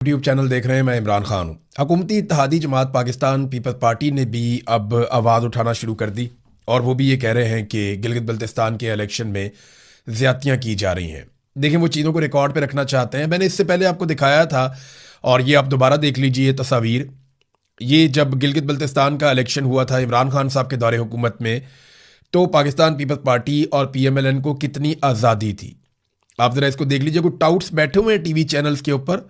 YouTube channel देख रहे हैं। मैं इमरान खान हूँ। हुकूमती इत्तेहादी जमात पाकिस्तान पीपल्स पार्टी ने भी अब आवाज़ उठाना शुरू कर दी और वो भी ये कह रहे हैं कि गिलगित बल्तिस्तान के इलेक्शन में ज़्यादतियाँ की जा रही हैं। देखें, वो चीज़ों को रिकॉर्ड पे रखना चाहते हैं। मैंने इससे पहले आपको दिखाया था और ये आप दोबारा देख लीजिए तस्वीर। ये जब गिलगित बल्तिस्तान का इलेक्शन हुआ था इमरान खान साहब के दौरे हुकूमत में, तो पाकिस्तान पीपल्स पार्टी और PMLN को कितनी आज़ादी थी। आप ज़रा इसको देख लीजिए। कुछ टाउट्स बैठे हुए हैं टीवी चैनल्स के ऊपर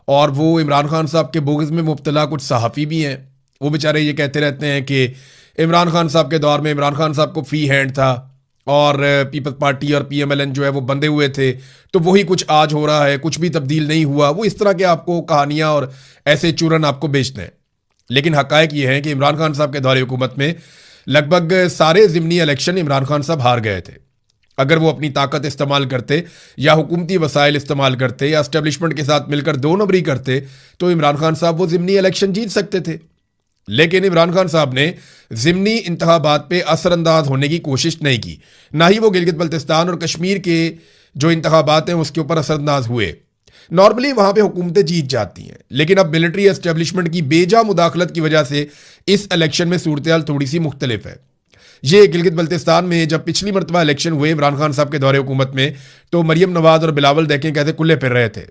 और वो इमरान खान साहब के बोगस में मुब्तला कुछ सहाफ़ी भी हैं। वो बेचारे ये कहते रहते हैं कि इमरान खान साहब के दौर में इमरान खान साहब को फ्री हैंड था और पीपल्स पार्टी और PMLN जो है वो बंधे हुए थे, तो वही कुछ आज हो रहा है, कुछ भी तब्दील नहीं हुआ। वो इस तरह के आपको कहानियाँ और ऐसे चूरन आपको बेचते हैं। लेकिन हकायक ये है कि इमरान खान साहब के दौरे हुकूमत में लगभग सारे ज़िमनी इलेक्शन इमरान खान साहब हार गए थे। अगर वो अपनी ताकत इस्तेमाल करते या हुकूमती वसाइल इस्तेमाल करते या एस्टेब्लिशमेंट के साथ मिलकर दो नंबरी करते तो इमरान खान साहब वो ज़िमनी इलेक्शन जीत सकते थे। लेकिन इमरान खान साहब ने ज़िमनी इंतखाबात पे असरअंदाज होने की कोशिश नहीं की। ना ही वो गिलगित बल्तिस्तान और कश्मीर के जो इंतखाबात हैं उसके ऊपर असरअंदाज हुए। नॉर्मली वहाँ पे हुकूमतें जीत जाती हैं, लेकिन अब मिलिट्री एस्टेब्लिशमेंट की बेजा मुदाखलत की वजह से इस इलेक्शन में सूरत हाल थोड़ी सी मुख्तलिफ है। ये गिलगित बल्तिस्तान में जब पिछली मरतबा इलेक्शन हुए इमरान खान साहब के दौरे हुकूमत में, तो मरियम नवाज और बिलावल देखें कैसे कुल्ले फिर रहे थे।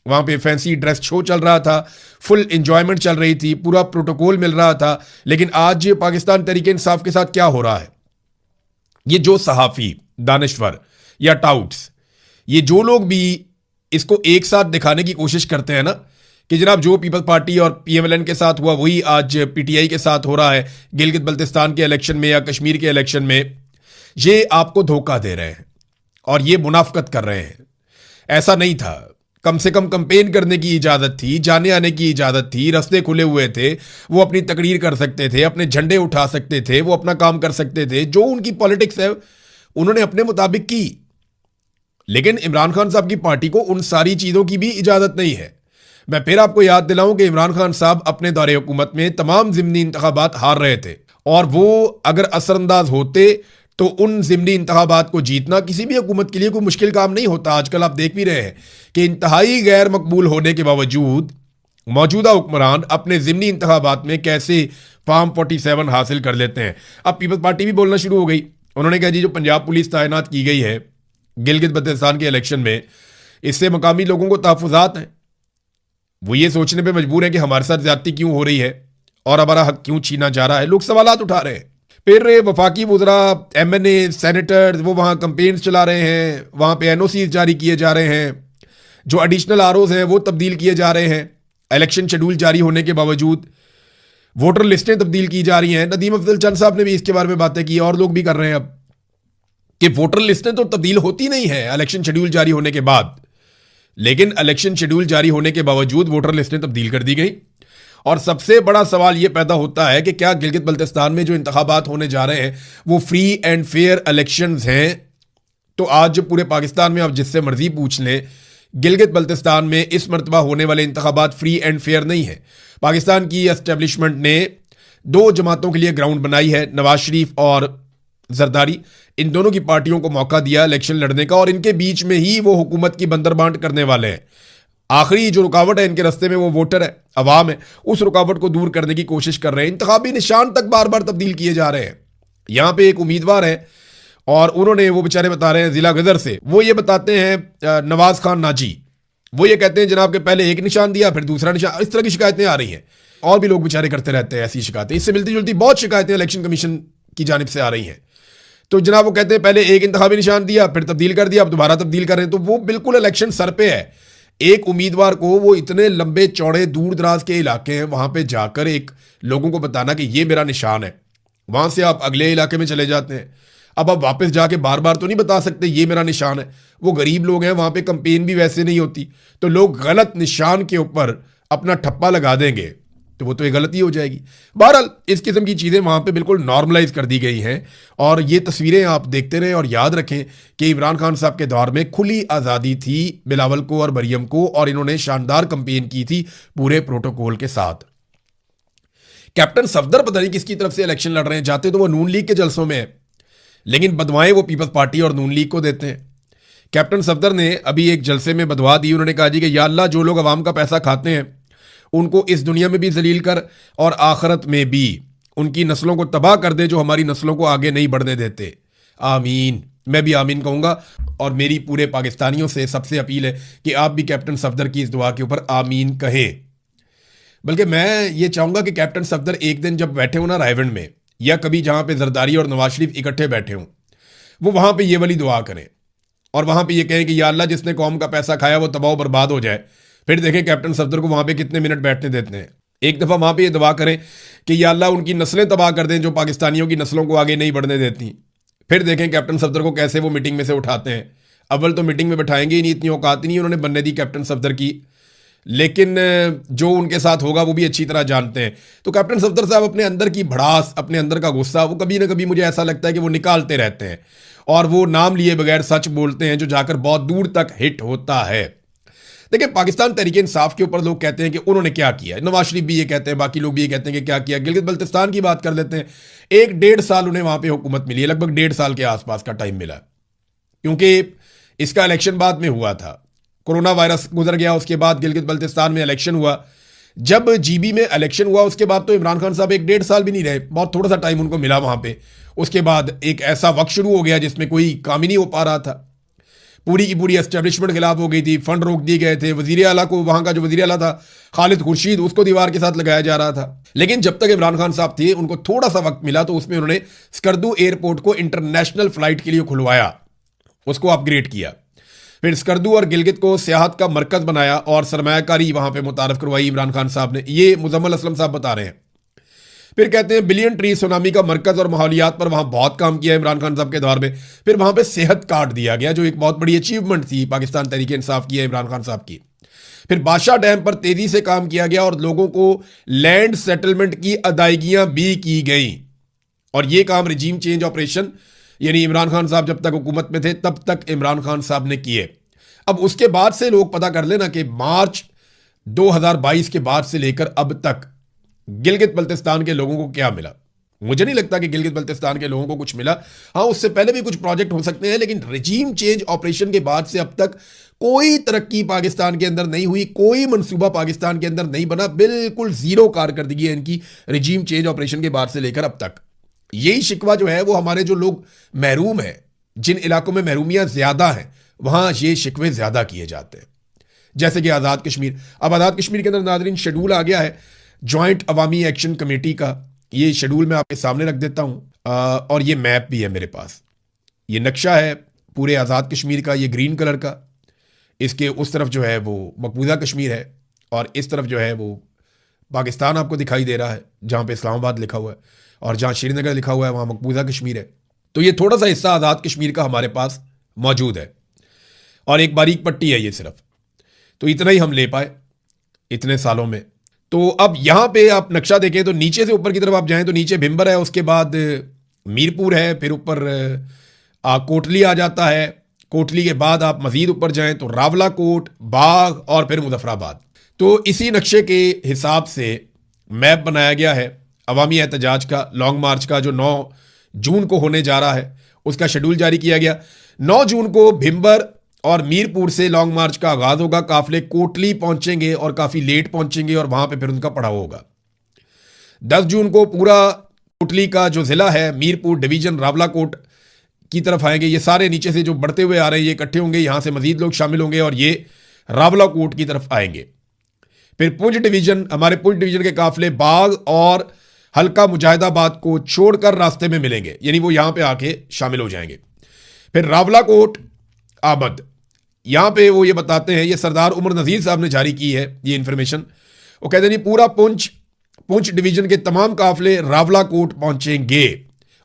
वहाँ पे फैंसी ड्रेस शो चल रहा था, फुल इंजॉयमेंट चल रही थी, पूरा प्रोटोकॉल मिल रहा था। लेकिन आज पाकिस्तान तहरीक इंसाफ के साथ क्या हो रहा है, ये जो सहाफ़ी, दानिश्वर या टाउट्स, ये जो लोग भी इसको एक साथ दिखाने की कोशिश करते हैं ना कि जनाब जो पीपल्स पार्टी और PMLN के साथ हुआ वही आज PTI के साथ हो रहा है गिलगित बल्तिस्तान के इलेक्शन में या कश्मीर के इलेक्शन में, ये आपको धोखा दे रहे हैं और ये मुनाफकत कर रहे हैं। ऐसा नहीं था। कम से कम कंपेन करने की इजाज़त थी, जाने आने की इजाज़त थी, रास्ते खुले हुए थे, वो अपनी तकरीर कर सकते थे, अपने झंडे उठा सकते थे, वो अपना काम कर सकते थे। जो उनकी पॉलिटिक्स है उन्होंने अपने मुताबिक की। लेकिन इमरान खान साहब की पार्टी को उन सारी चीज़ों की भी इजाज़त नहीं है। मैं फिर आपको याद दिलाऊं कि इमरान खान साहब अपने दौरे हुकूमत में तमाम ज़िमनी इंतखाबात हार रहे थे और वो अगर असरअंदाज होते तो उन ज़िमनी इंतखाबात को जीतना किसी भी हुकूमत के लिए कोई मुश्किल काम नहीं होता। आजकल आप देख भी रहे हैं कि इंतहाई गैर मकबूल होने के बावजूद मौजूदा हुक्मरान अपने ज़िमनी इंतखाबात में कैसे फार्म 47 हासिल कर लेते हैं। अब पीपल्स पार्टी भी बोलना शुरू हो गई। उन्होंने कहा जी जो पंजाब पुलिस तैनात की गई है गिलगित बल्तिस्तान के इलेक्शन में, इससे मकामी लोगों को तहफ़्फ़ुज़ात हैं। वो ये सोचने पे मजबूर है कि हमारे साथ ज्यादती क्यों हो रही है और हमारा हक क्यों छीना जा रहा है। लोग सवालात उठा रहे हैं। फिर वफाकी वुज़रा, MNA, सेनेटर वो वहाँ कंपेन्स चला रहे हैं, वहाँ पे NOC जारी किए जा रहे हैं, जो एडिशनल ROs हैं वो तब्दील किए जा रहे हैं। इलेक्शन शेड्यूल जारी होने के बावजूद वोटर लिस्टें तब्दील की जा रही हैं। नदीम अफजल चंद साहब ने भी इसके बारे में बातें की और लोग भी कर रहे हैं अब कि वोटर लिस्टें तो तब्दील होती नहीं है इलेक्शन शेड्यूल जारी होने के बाद, लेकिन इलेक्शन शेड्यूल जारी होने के बावजूद वोटर लिस्टें तब्दील कर दी गई। और सबसे बड़ा सवाल यह पैदा होता है कि क्या गिलगित बल्तिस्तान में जो इंतखाबात होने जा रहे हैं वो फ्री एंड फेयर इलेक्शंस हैं। तो आज पूरे पाकिस्तान में आप जिससे मर्जी पूछ लें, गिलगित बल्तिस्तान में इस मरतबा होने वाले इंतखाबात फ्री एंड फेयर नहीं है। पाकिस्तान की एस्टेब्लिशमेंट ने दो जमातों के लिए ग्राउंड बनाई है, नवाज शरीफ और जरदारी। इन दोनों की पार्टियों को मौका दिया इलेक्शन लड़ने का और इनके बीच में ही वो हुकूमत की बंदरबांट करने वाले हैं। आखिरी जो रुकावट है इनके रास्ते में वो वोटर है, अवाम है। उस रुकावट को दूर करने की कोशिश कर रहे हैं। इंतखाबी निशान तक बार बार तब्दील किए जा रहे हैं। यहाँ पे एक उम्मीदवार है और उन्होंने, वो बेचारे बता रहे हैं जिला गदर से, वो ये बताते हैं नवाज खान नाजी, वो ये कहते हैं जनाब के पहले एक निशान दिया फिर दूसरा निशान। इस तरह की शिकायतें आ रही हैं और भी लोग बेचारे करते रहते हैं ऐसी शिकायतें। इससे मिलती जुलती बहुत शिकायतें इलेक्शन कमीशन की जानिब से आ रही हैं। तो जनाब वो कहते हैं पहले एक इंतखाबी निशान दिया फिर तब्दील कर दिया, अब दोबारा तब्दील कर रहे हैं। तो वो बिल्कुल इलेक्शन सर पे है। एक उम्मीदवार को वो इतने लंबे चौड़े दूर दराज के इलाके हैं वहां पे जाकर एक लोगों को बताना कि ये मेरा निशान है, वहां से आप अगले इलाके में चले जाते हैं। अब आप वापस जाके बार बार तो नहीं बता सकते ये मेरा निशान है। वो गरीब लोग हैं, वहां पे कंपेन भी वैसे नहीं होती, तो लोग गलत निशान के ऊपर अपना ठप्पा लगा देंगे तो वो तो एक गलती हो जाएगी। बहरहाल इस किस्म की चीज़ें वहाँ पे बिल्कुल नॉर्मलाइज कर दी गई हैं और ये तस्वीरें आप देखते रहें और याद रखें कि इमरान खान साहब के दौर में खुली आज़ादी थी बिलावल को और मरियम को, और इन्होंने शानदार कंपेन की थी पूरे प्रोटोकॉल के साथ। कैप्टन सफदर पता नहीं किसकी तरफ से इलेक्शन लड़ रहे हैं, जाते तो वो नून लीग के जलसों में है, लेकिन बदवाएं वो पीपल्स पार्टी और नून लीग को देते हैं। कैप्टन सफदर ने अभी एक जलसे में बदवा दी। उन्होंने कहा जी कि या अल्लाह, जो लोग अवाम का पैसा खाते हैं उनको इस दुनिया में भी जलील कर और आखिरत में भी उनकी नस्लों को तबाह कर दे, जो हमारी नस्लों को आगे नहीं बढ़ने देते। आमीन। मैं भी आमीन कहूँगा और मेरी पूरे पाकिस्तानियों से सबसे अपील है कि आप भी कैप्टन सफदर की इस दुआ के ऊपर आमीन कहें। बल्कि मैं ये चाहूँगा कि कैप्टन सफदर एक दिन जब बैठे हो ना रायवंड में, या कभी जहाँ पे जरदारी और नवाज शरीफ इकट्ठे बैठे हों, वो वहाँ पे ये वाली दुआ करें और वहाँ पे ये कहें कि या अल्लाह, जिसने कौम का पैसा खाया वो तबाह बर्बाद हो जाए। फिर देखें कैप्टन सफदर को वहाँ पे कितने मिनट बैठने देते हैं। एक दफ़ा वहाँ पे ये दुआ करें कि या अल्लाह, उनकी नस्लें तबाह कर दें जो पाकिस्तानियों की नस्लों को आगे नहीं बढ़ने देती। फिर देखें कैप्टन सफदर को कैसे वो मीटिंग में से उठाते हैं। अव्वल तो मीटिंग में बैठाएंगे ही नहीं, इतनी औकात ही नहीं उन्होंने बनने दी कैप्टन सफदर की, लेकिन जो उनके साथ होगा वो भी अच्छी तरह जानते हैं। तो कैप्टन सफदर साहब अपने अंदर की भड़ास, अपने अंदर का गुस्सा, वो कभी ना कभी मुझे ऐसा लगता है कि वो निकालते रहते हैं और वो नाम लिए बगैर सच बोलते हैं जो जाकर बहुत दूर तक हिट होता है। देखिए, पाकिस्तान तहरीक इंसाफ के ऊपर लोग कहते हैं कि उन्होंने क्या किया, नवाज शरीफ भी ये कहते हैं, बाकी लोग भी ये कहते हैं कि क्या किया। गिलगित बल्तिस्तान की बात कर लेते हैं। 1-1.5 साल उन्हें वहां पे हुकूमत मिली है, लगभग 1.5 साल के आसपास का टाइम मिला, क्योंकि इसका इलेक्शन बाद में हुआ था। कोरोना वायरस गुजर गया, उसके बाद गिलगित बल्तिस्तान में इलेक्शन हुआ। जब जीबी में इलेक्शन हुआ उसके बाद तो इमरान खान साहब 1-1.5 साल भी नहीं रहे, बहुत थोड़ा सा टाइम उनको मिला वहां पे। उसके बाद एक ऐसा वक्त शुरू हो गया जिसमें कोई काम ही नहीं हो पा रहा था। पूरी की पूरी एस्टेब्लिशमेंट खिलाफ हो गई थी, फंड रोक दिए गए थे। वजीर आला को, वहां का जो वजीर आला था खालिद खुर्शीद, उसको दीवार के साथ लगाया जा रहा था। लेकिन जब तक इमरान खान साहब थे, उनको थोड़ा सा वक्त मिला तो उसमें उन्होंने स्कर्दू एयरपोर्ट को इंटरनेशनल फ्लाइट के लिए खुलवाया, उसको अपग्रेड किया। फिर स्कर्दू और गिलगित को सियाहत का मरकज बनाया और सरमायाकारी वहां पे मुतारफ करवाई इमरान खान साहब ने। ये मुजम्मल असलम साहब बता रहे हैं। फिर कहते हैं बिलियन ट्री सुनामी का मरकज और माहौलियात पर वहां बहुत काम किया इमरान खान साहब के दौर में। फिर वहां पे सेहत कार्ड दिया गया, जो एक बहुत बड़ी अचीवमेंट थी पाकिस्तान तहरीक इंसाफ की है इमरान खान साहब की। फिर बादशाह डैम पर तेजी से काम किया गया और लोगों को लैंड सेटलमेंट की अदायगियां भी की गई। और ये काम रजीम चेंज ऑपरेशन, यानी इमरान खान साहब जब तक हुकूमत में थे तब तक इमरान खान साहब ने किए। अब उसके बाद से लोग पता कर लेना कि मार्च 2022 के बाद से लेकर अब तक गिलगित बल्तिस्तान के लोगों को क्या मिला। मुझे नहीं लगता कि गिलगित बल्तिस्तान के लोगों को कुछ मिला। हाँ, उससे पहले भी कुछ प्रोजेक्ट हो सकते हैं, लेकिन रजीम चेंज ऑपरेशन के बाद से अब तक कोई तरक्की पाकिस्तान के अंदर नहीं हुई, कोई मंसूबा पाकिस्तान के अंदर नहीं बना। बिल्कुल जीरो कारकर्दगी है इनकी रजीम चेंज ऑपरेशन के बाद से लेकर अब तक। यही शिकवा जो है वो हमारे जो लोग महरूम हैं, जिन इलाकों में महरूमियां ज्यादा हैं, वहां ये शिकवे ज्यादा किए जाते हैं। जैसे कि आज़ाद कश्मीर। अब आज़ाद कश्मीर के अंदर नाज़रीन शेड्यूल आ गया है जॉइंट अवामी एक्शन कमेटी का। ये शेड्यूल मैं आपके सामने रख देता हूं और ये मैप भी है मेरे पास। ये नक्शा है पूरे आज़ाद कश्मीर का, ये ग्रीन कलर का। इसके उस तरफ जो है वो मकबूजा कश्मीर है और इस तरफ जो है वो पाकिस्तान आपको दिखाई दे रहा है, जहां पे इस्लामाबाद लिखा हुआ है, और जहां श्रीनगर लिखा हुआ है वहां मकबूजा कश्मीर है। तो ये थोड़ा सा हिस्सा आज़ाद कश्मीर का हमारे पास मौजूद है और एक बारीक पट्टी है ये सिर्फ। तो इतना ही हम ले पाए इतने सालों में। तो अब यहां पे आप नक्शा देखें तो नीचे से ऊपर की तरफ आप जाएं तो नीचे भिम्बर है, उसके बाद मीरपुर है, फिर ऊपर कोटली आ जाता है। कोटली के बाद आप मजीद ऊपर जाएं तो रावलाकोट, बाग और फिर मुजफ्फराबाद। तो इसी नक्शे के हिसाब से मैप बनाया गया है अवामी एहतजाज का, लॉन्ग मार्च का, जो 9 जून को होने जा रहा है। उसका शेड्यूल जारी किया गया। 9 जून को भिम्बर और मीरपुर से लॉन्ग मार्च का आगाज होगा। काफिले कोटली पहुंचेंगे और काफी लेट पहुंचेंगे और वहां पे फिर उनका पड़ाव होगा। 10 जून को पूरा कोटली का जो जिला है, मीरपुर डिवीजन रावलाकोट की तरफ आएंगे। ये सारे नीचे से जो बढ़ते हुए आ रहे हैं ये इकट्ठे होंगे, यहां से मजीद लोग शामिल होंगे और ये रावलाकोट की तरफ आएंगे। फिर पुंछ डिवीजन, हमारे पुंछ डिवीजन के काफिले बाग और हल्का मुजाहिदाबाद को छोड़कर रास्ते में मिलेंगे, यानी वो यहां पे आके शामिल हो जाएंगे। फिर रावलाकोट आमद, यहां पे वो ये बताते हैं, ये सरदार उमर नजीर साहब ने जारी की है ये इंफॉर्मेशन। वो कहते हैं पूरा पुंछ डिवीजन के तमाम काफिले रावलाकोट पहुंचेंगे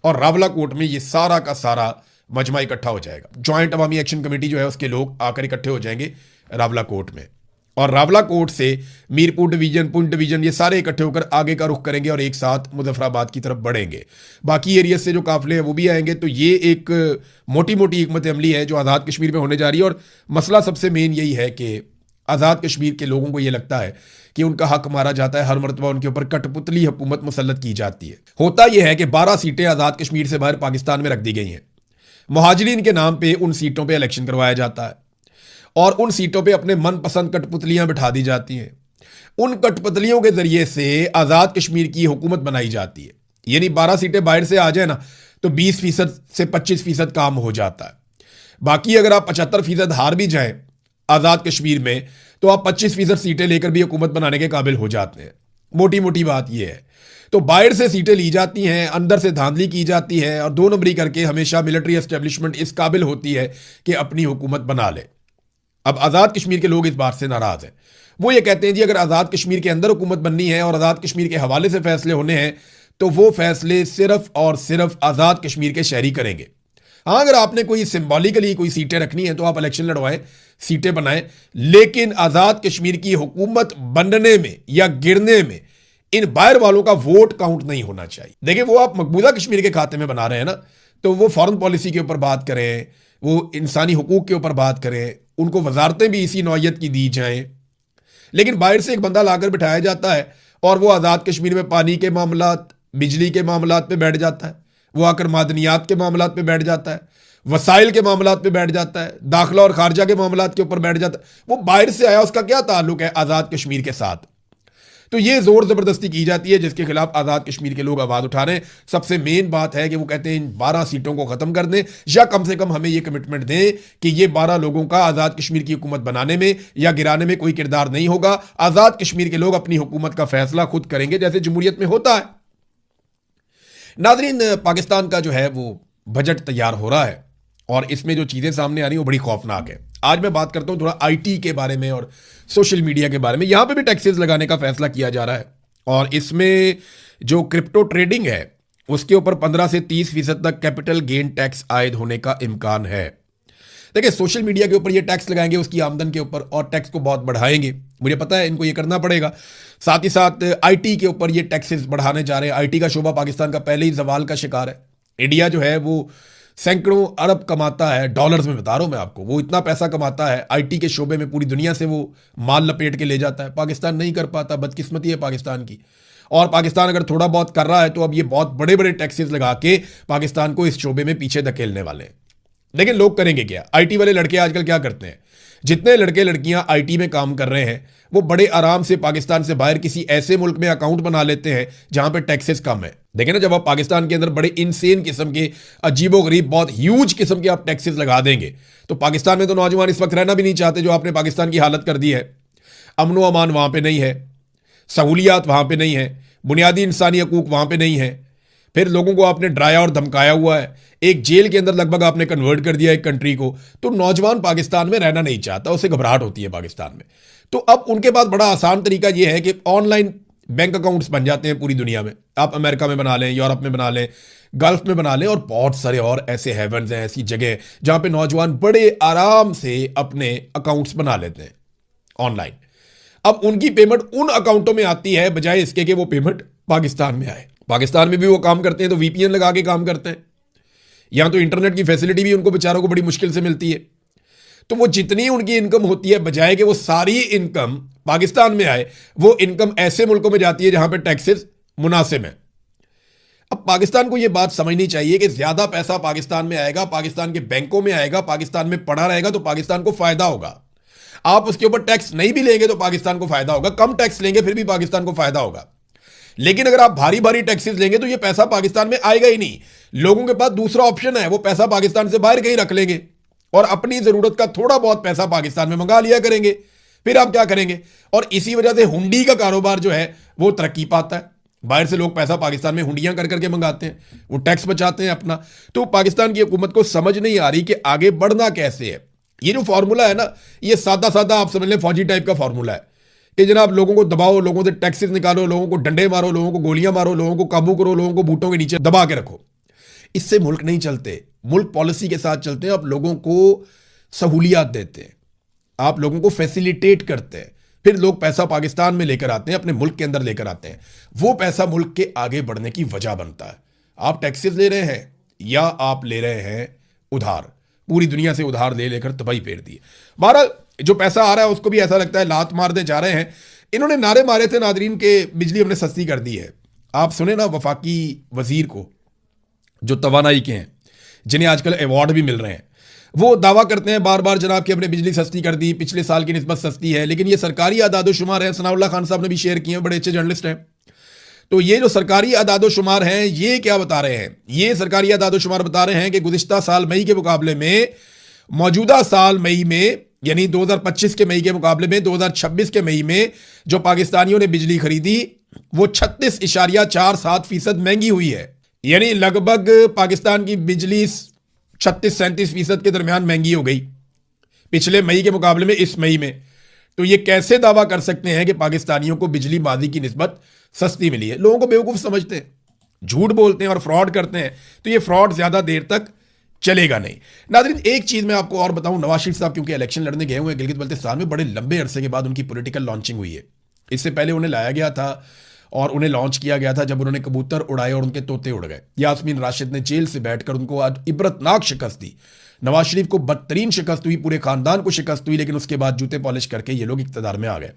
और रावलाकोट में ये सारा का सारा मजमा इकट्ठा हो जाएगा। ज्वाइंट अवामी एक्शन कमेटी जो है उसके लोग आकर इकट्ठे हो जाएंगे रावलाकोट में और रावलाकोट से मीरपुर डिवीजन, पुंछ डिवीजन, ये सारे इकट्ठे होकर आगे का रुख करेंगे और एक साथ मुजफ्फराबाद की तरफ बढ़ेंगे। बाकी एरिया से जो काफिले हैं वो भी आएंगे। तो ये एक मोटी मोटी हिकमत अमली है जो आज़ाद कश्मीर में होने जा रही है। और मसला सबसे मेन यही है कि आज़ाद कश्मीर के लोगों को ये लगता है कि उनका हक मारा जाता है, हर मरतबा उनके ऊपर कठपुतली हुकूमत मुसल्लत की जाती है। होता यह है कि 12 सीटें आज़ाद कश्मीर से बाहर पाकिस्तान में रख दी गई हैं। मुहाजिरीन के नाम पे उन सीटों पे इलेक्शन करवाया जाता है और उन सीटों पे अपने मनपसंद कठपुतलियां बिठा दी जाती हैं। उन कठपुतलियों के जरिए से आज़ाद कश्मीर की हुकूमत बनाई जाती है। यानी 12 सीटें बाहर से आ जाए ना तो 20% से 25% काम हो जाता है। बाकी अगर आप 75% हार भी जाएं आज़ाद कश्मीर में तो आप 25% सीटें लेकर भी हुकूमत बनाने के काबिल हो जाते हैं। मोटी मोटी बात यह है। तो बाहर से सीटें ली जाती हैं, अंदर से धांधली की जाती है और 2 नंबरी करके हमेशा मिलिट्री एस्टेब्लिशमेंट इस काबिल होती है कि अपनी हुकूमत बना ले। अब आज़ाद कश्मीर के लोग इस बात से नाराज हैं। वो ये कहते हैं जी अगर आज़ाद कश्मीर के अंदर हुकूमत बननी है और आज़ाद कश्मीर के हवाले से फैसले होने हैं तो वो फैसले सिर्फ और सिर्फ आज़ाद कश्मीर के शहरी करेंगे। हाँ, अगर आपने कोई सिंबॉलिकली कोई सीटें रखनी है तो आप इलेक्शन लड़वाएं, सीटें बनाएं, लेकिन आज़ाद कश्मीर की हुकूमत बनने में या गिरने में इन बाहर वालों का वोट काउंट नहीं होना चाहिए। देखिए, वो आप मकबूजा कश्मीर के खाते में बना रहे हैं ना, तो वो फॉरेन पॉलिसी के ऊपर बात करें, वो इंसानी हुकूक के ऊपर बात करें, उनको वजारतें भी इसी नौयत की दी जाएं। लेकिन बाहर से एक बंदा लाकर बिठाया जाता है और वो आज़ाद कश्मीर में पानी के मामलात, बिजली के मामलात पे बैठ जाता है, वो आकर मादनियात के मामलात पे बैठ जाता है, वसाइल के मामलात पे बैठ जाता है, दाखिला और खारजा के मामलात के ऊपर बैठ जाता है। वो बाहर से आया, उसका क्या ताल्लुक है आज़ाद कश्मीर के साथ? तो ये जोर जबरदस्ती की जाती है जिसके खिलाफ आज़ाद कश्मीर के लोग आवाज उठा रहे हैं। सबसे मेन बात है कि वो कहते हैं इन 12 सीटों को खत्म कर दें या कम से कम हमें ये कमिटमेंट दें कि ये 12 लोगों का आज़ाद कश्मीर की हुकूमत बनाने में या गिराने में कोई किरदार नहीं होगा। आज़ाद कश्मीर के लोग अपनी हुकूमत का फैसला खुद करेंगे जैसे जमहूरियत में होता है। नाज़रीन, पाकिस्तान का जो है वो बजट तैयार हो रहा है और इसमें जो चीज़ें सामने आ रही हैं वो बड़ी खौफनाक है। आज मैं बात करता हूं थोड़ा आईटी के बारे में और सोशल मीडिया के बारे में। यहां पे भी टैक्सेस लगाने का फैसला किया जा रहा है और इसमें जो क्रिप्टो ट्रेडिंग है उसके ऊपर 15 से 30% तक कैपिटल गेन टैक्स आयद होने का इम्कान है। देखिए, सोशल मीडिया के ऊपर ये टैक्स लगाएंगे उसकी आमदन के ऊपर और टैक्स को बहुत बढ़ाएंगे। मुझे पता है इनको ये करना पड़ेगा। साथ ही साथ आईटी के ऊपर ये टैक्सेस बढ़ाने जा रहे हैं। आईटी का शोबा पाकिस्तान का पहले ही जवाल का शिकार है। इंडिया जो है वो सैकड़ों अरब कमाता है, डॉलर्स में बता रहा हूं मैं आपको, वो इतना पैसा कमाता है आईटी के शोबे में, पूरी दुनिया से वो माल लपेट के ले जाता है। पाकिस्तान नहीं कर पाता, बदकिस्मती है पाकिस्तान की। और पाकिस्तान अगर थोड़ा बहुत कर रहा है तो अब ये बहुत बड़े बड़े टैक्सेस लगा के पाकिस्तान को इस शोबे में पीछे धकेलने वाले हैं। लेकिन लोग करेंगे क्या? आईटी वाले लड़के आजकल क्या करते हैं, जितने लड़के लड़कियां आईटी में काम कर रहे हैं वो बड़े आराम से पाकिस्तान से बाहर किसी ऐसे मुल्क में अकाउंट बना लेते हैं जहां पे टैक्सेस कम है। देखें ना, जब आप पाकिस्तान के अंदर बड़े इनसेन किस्म के, अजीबोगरीब, बहुत ह्यूज किस्म के आप टैक्सेस लगा देंगे तो पाकिस्तान में तो नौजवान इस वक्त रहना भी नहीं चाहते। जो आपने पाकिस्तान की हालत कर दी है, अमनो अमान वहां पर नहीं है, सहूलियात वहां पर नहीं है, बुनियादी इंसानी हकूक वहां पर नहीं है। फिर लोगों को आपने डराया और धमकाया हुआ है, एक जेल के अंदर लगभग आपने कन्वर्ट कर दिया एक कंट्री को। तो नौजवान पाकिस्तान में रहना नहीं चाहता, उसे घबराहट होती है पाकिस्तान में। तो अब उनके पास बड़ा आसान तरीका यह है कि ऑनलाइन बैंक अकाउंट्स बन जाते हैं पूरी दुनिया में। आप अमेरिका में बना लें, यूरोप में बना लें, गल्फ में बना लें और बहुत सारे और ऐसे हेवन्स हैं, ऐसी जगह जहां पे नौजवान बड़े आराम से अपने अकाउंट्स बना लेते हैं ऑनलाइन। अब उनकी पेमेंट उन अकाउंटों में आती है बजाय इसके कि वो पेमेंट पाकिस्तान में आए। पाकिस्तान में भी वो काम करते हैं तो वीपीएन लगा के काम करते हैं। यहां तो इंटरनेट की फैसिलिटी भी उनको बेचारों को बड़ी मुश्किल से मिलती है। तो वो जितनी उनकी इनकम होती है बजाय कि वो सारी इनकम पाकिस्तान में आए, वो इनकम ऐसे मुल्कों में जाती है जहां पे टैक्सेस मुनासिब है। अब पाकिस्तान को यह बात समझनी चाहिए कि ज्यादा पैसा पाकिस्तान में आएगा, पाकिस्तान के बैंकों में आएगा, पाकिस्तान में पड़ा रहेगा तो पाकिस्तान को फायदा होगा। आप उसके ऊपर टैक्स नहीं भी लेंगे तो पाकिस्तान को फायदा होगा, कम टैक्स लेंगे फिर भी पाकिस्तान को फायदा होगा। लेकिन अगर आप भारी भारी टैक्सेस लेंगे तो ये पैसा पाकिस्तान में आएगा ही नहीं। लोगों के पास दूसरा ऑप्शन है, वो पैसा पाकिस्तान से बाहर कहीं रख लेंगे और अपनी जरूरत का थोड़ा बहुत पैसा पाकिस्तान में मंगा लिया करेंगे। फिर आप क्या करेंगे? और इसी वजह से हुंडी का कारोबार जो है वो तरक्की पाता है। बाहर से लोग पैसा पाकिस्तान में हुंडियां कर करके मंगाते हैं, वो टैक्स बचाते हैं अपना। तो पाकिस्तान की हुकूमत को समझ नहीं आ रही कि आगे बढ़ना कैसे है। ये जो फॉर्मूला है ना, ये सादा सादा आप समझ लें फौजी टाइप का फॉर्मूला है कि जनाब लोगों को दबाओ, लोगों से टैक्सेस निकालो, लोगों को डंडे मारो, लोगों को गोलियां मारो, लोगों को काबू करो, लोगों को बूटों के नीचे दबा के रखो। इससे मुल्क नहीं चलते। मुल्क पॉलिसी के साथ चलते हैं। आप लोगों को सहूलियात देते हैं, आप लोगों को फैसिलिटेट करते हैं, फिर लोग पैसा पाकिस्तान में लेकर आते हैं, अपने मुल्क के अंदर लेकर आते हैं। वो पैसा मुल्क के आगे बढ़ने की वजह बनता है। आप टैक्सेस ले रहे हैं या आप ले रहे हैं उधार, पूरी दुनिया से उधार ले लेकर तबाही फेर दी। बहरहाल जो पैसा आ रहा है उसको भी ऐसा लगता है लात मारने जा रहे हैं। इन्होंने नारे मारे थे नादरीन के बिजली हमने सस्ती कर दी है। आप सुने ना वफाकी वजीर को जो तवानाई के हैं, जिन्हें आजकल अवार्ड भी मिल रहे हैं, वो दावा करते हैं बार बार जनाब कि हमने बिजली सस्ती कर दी, पिछले साल की निस्बत सस्ती है। लेकिन ये सरकारी आदादोशुमार है, सनाउल्लाह खान साहब ने भी शेयर किए हैं, बड़े अच्छे जर्नलिस्ट हैं। तो ये जो सरकारी आदादोशुमार हैं, ये क्या बता रहे हैं? ये सरकारी आदादोशुमार बता रहे हैं कि गुज़िश्ता साल मई के मुकाबले में मौजूदा साल मई में, यानी 2025 के मई के मुकाबले में 2026 के मई में जो पाकिस्तानियों ने बिजली खरीदी वो 36.47% महंगी हुई है। यानी लगभग पाकिस्तान की बिजली 36-37% के दरमियान महंगी हो गई पिछले मई के मुकाबले में इस मई में। तो ये कैसे दावा कर सकते हैं कि पाकिस्तानियों को बिजली मादी की निस्बत सस्ती मिली है? लोगों को बेवकूफ समझते हैं, झूठ बोलते हैं और फ्रॉड करते हैं। तो ये फ्रॉड ज्यादा देर तक चलेगा नहीं। नाज़रीन, एक चीज मैं आपको और बताऊं, नवाज शरीफ साहब क्योंकि इलेक्शन लड़ने गए हुए हैं गिलगित बल्तिस्तान में, बड़े लंबे अरसे के बाद उनकी पॉलिटिकल लॉन्चिंग हुई है। इससे पहले उन्हें लाया गया था और उन्हें लॉन्च किया गया था जब उन्होंने कबूतर उड़ाए और उनके तोते उड़ गए। यास्मीन राशिद ने जेल से बैठकर उनको आज इबरतनाक शिकस्त दी। नवाज शरीफ को बदतरीन शिकस्त हुई, पूरे खानदान को शिकस्त हुई, लेकिन उसके बाद जूते पॉलिश करके ये लोग इक़्तिदार में आ गए।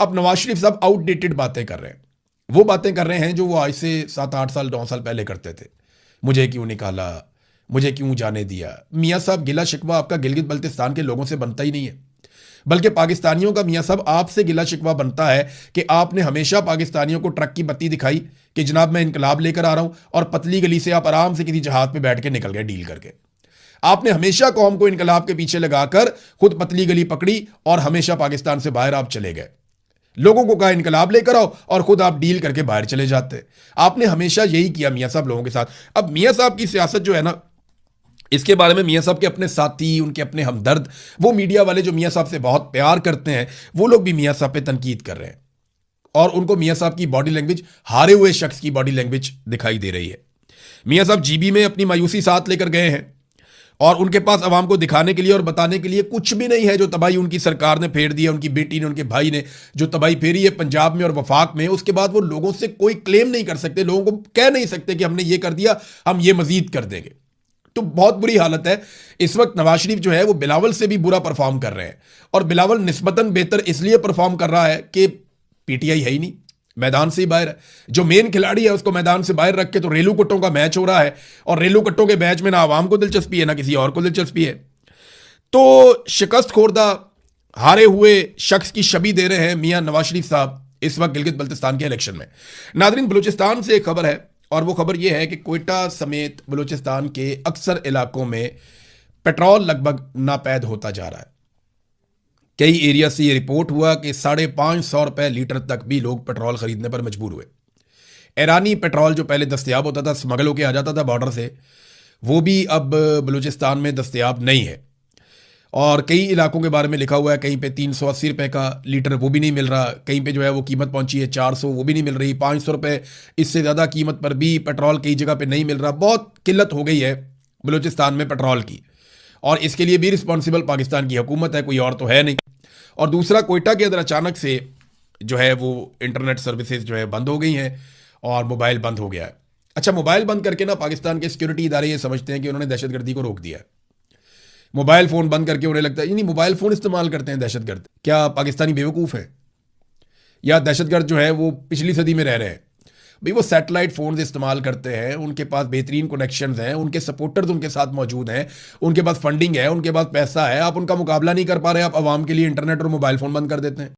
अब नवाज शरीफ साहब आउटडेटेड बातें कर रहे हैं, वो बातें कर रहे हैं जो वो आज से 7-8 साल 9 साल पहले करते थे। मुझे क्यों निकाला, मुझे क्यों जाने दिया। मियाँ साहब, गिला शिकवा आपका गिलगित बल्तिस्तान के लोगों से बनता ही नहीं है, बल्कि पाकिस्तानियों का मियाँ साहब आपसे गिला शिकवा बनता है कि आपने हमेशा पाकिस्तानियों को ट्रक की बत्ती दिखाई कि जनाब मैं इनकलाब लेकर आ रहा हूं, और पतली गली से आप आराम से किसी जहाज पे बैठ के निकल गए डील करके। आपने हमेशा कौम को इनकलाब के पीछे लगाकर खुद पतली गली पकड़ी और हमेशा पाकिस्तान से बाहर आप चले गए। लोगों को कहा इनकलाब लेकर आओ और खुद आप डील करके बाहर चले जाते। आपने हमेशा यही किया मियाँ साहब लोगों के साथ। अब मियाँ साहब की सियासत जो है ना, इसके बारे में मियाँ साहब के अपने साथी, उनके अपने हमदर्द, वो मीडिया वाले जो मियाँ साहब से बहुत प्यार करते हैं, वो लोग भी मियाँ साहब पे तनकीद कर रहे हैं और उनको मियाँ साहब की बॉडी लैंग्वेज हारे हुए शख्स की बॉडी लैंग्वेज दिखाई दे रही है। मियाँ साहब जीबी में अपनी मायूसी साथ लेकर गए हैं और उनके पास अवाम को दिखाने के लिए और बताने के लिए कुछ भी नहीं है। जो तबाही उनकी सरकार ने फेर दी है, उनकी बेटी ने, उनके भाई ने जो तबाही फेरी है पंजाब में और वफाक में, उसके बाद वो लोगों से कोई क्लेम नहीं कर सकते, लोगों को कह नहीं सकते कि हमने ये कर दिया, हम ये मजीद कर देंगे। तो बहुत बुरी हालत है। इस वक्त नवाज शरीफ जो है वो बिलावल से भी बुरा परफॉर्म कर रहे हैं, और बिलावल निस्बतन बेहतर इसलिए परफॉर्म कर रहा है कि पीटीआई है ही नहीं, मैदान से ही बाहर है। जो मेन खिलाड़ी है उसको मैदान से बाहर रख के तो रेलू कट्टों का मैच हो रहा है, और रेलू कट्टों के मैच में ना आवाम को दिलचस्पी है ना किसी और को दिलचस्पी है। तो शिकस्त खोरदा हारे हुए शख्स की छवि दे रहे हैं मियां नवाज शरीफ साहब इस वक्त गिलगित बल्तिस्तान के इलेक्शन में। नादरीन, बलूचिस्तान से एक खबर है, और वो खबर ये है कि कोयटा समेत बलूचिस्तान के अक्सर इलाकों में पेट्रोल लगभग नापैद होता जा रहा है। कई एरिया से ये रिपोर्ट हुआ कि 550 रुपए लीटर तक भी लोग पेट्रोल खरीदने पर मजबूर हुए। ईरानी पेट्रोल जो पहले दस्तयाब होता था, स्मगल होकर आ जाता था बॉर्डर से, वो भी अब बलूचिस्तान में दस्तयाब नहीं है। और कई इलाकों के बारे में लिखा हुआ है, कहीं पे 380 रुपए का लीटर वो भी नहीं मिल रहा, कहीं पे जो है वो कीमत पहुंची है 400, वो भी नहीं मिल रही, 500 रुपए इससे ज़्यादा कीमत पर भी पेट्रोल कई जगह पे नहीं मिल रहा। बहुत किल्लत हो गई है बलूचिस्तान में पेट्रोल की, और इसके लिए भी रिस्पॉन्सिबल पाकिस्तान की हुकूमत है, कोई और तो है नहीं। और दूसरा, कोयटा के अंदर अचानक से जो है वो इंटरनेट सर्विसेज जो है बंद हो गई हैं और मोबाइल बंद हो गया है। अच्छा, मोबाइल बंद करके ना पाकिस्तान के सिक्योरिटी इदारे ये समझते हैं कि उन्होंने दहशतगर्दी को रोक दिया है। मोबाइल फ़ोन बंद करके उन्हें लगता है नहीं, मोबाइल फ़ोन इस्तेमाल करते हैं दहशतगर्द। क्या पाकिस्तानी बेवकूफ़ है, या दहशतगर्द जो है वो पिछली सदी में रह रहे हैं? भाई, वो सैटेलाइट फ़ोन इस्तेमाल करते हैं, उनके पास बेहतरीन कनेक्शंस हैं, उनके सपोर्टर्स उनके साथ मौजूद हैं, उनके पास फंडिंग है, उनके पास पैसा है। आप उनका मुकाबला नहीं कर पा रहे, आप आवाम के लिए इंटरनेट और मोबाइल फ़ोन बंद कर देते हैं।